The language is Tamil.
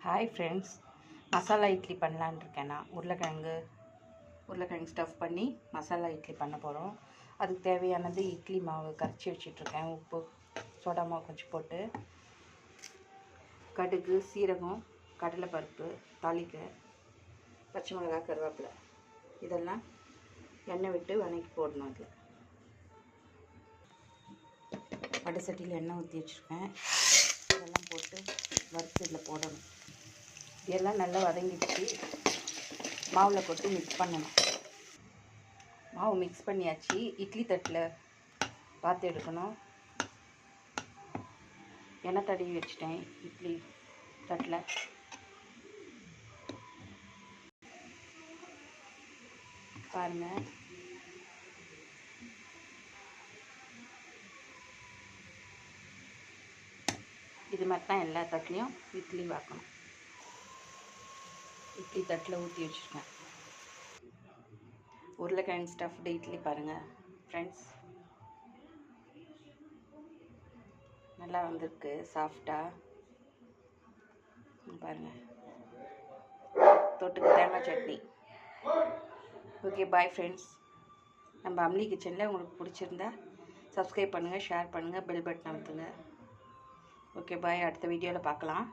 ஹாய் ஃப்ரெண்ட்ஸ், மசாலா இட்லி பண்ணலான்னு இருக்கேன். நான் உருளைக்கிழங்கு ஸ்டஃப் பண்ணி மசாலா இட்லி பண்ண போகிறோம். அதுக்கு தேவையானது இட்லி மாவு கரைச்சி வச்சிட்ருக்கேன். உப்பு, சோடா மாவு கொஞ்சம் போட்டு, கடுகு, சீரகம், கடலைப்பருப்பு, தாளிக்க, பச்சை மிளகாய், கருவேப்பிலை இதெல்லாம் எண்ணெய் விட்டு வதக்கி போடணும். அதில் வடை சட்டியில் எண்ணெய் ஊற்றி வச்சுருக்கேன். இதெல்லாம் போட்டு வறுத்து இதில் போடணும். இதெல்லாம் நல்லா வதங்கிடுச்சு. மாவில் போட்டு மிக்ஸ் பண்ணணும். மாவு மிக்ஸ் பண்ணியாச்சு. இட்லி தட்டில் பார்த்து எடுக்கணும். எண்ணெய் தடவி வச்சுட்டேன் இட்லி தட்டில். பாருங்கள், இது மாதிரி தான் எல்லா தட்டுலையும் இட்லி வாக்கணும். இட்லி தட்டில் ஊற்றி வச்சுருக்கேன். உருளைக்கிழங்கு ஸ்டஃப்டு இட்லி பாருங்கள் ஃப்ரெண்ட்ஸ், நல்லா வந்திருக்கு சாஃப்டாக. பாருங்கள், தொட்டுக்கு தேங்காய் சட்னி. Okay, bye friends. நம்ம அம்லி கிச்சனில் உங்களுக்கு பிடிச்சிருந்தா சப்ஸ்கிரைப் பண்ணுங்கள், ஷேர் பண்ணுங்கள், பெல் பட்டன் அமுத்துங்க. ஓகே, பாய். அடுத்த வீடியோவில் பார்க்கலாம்.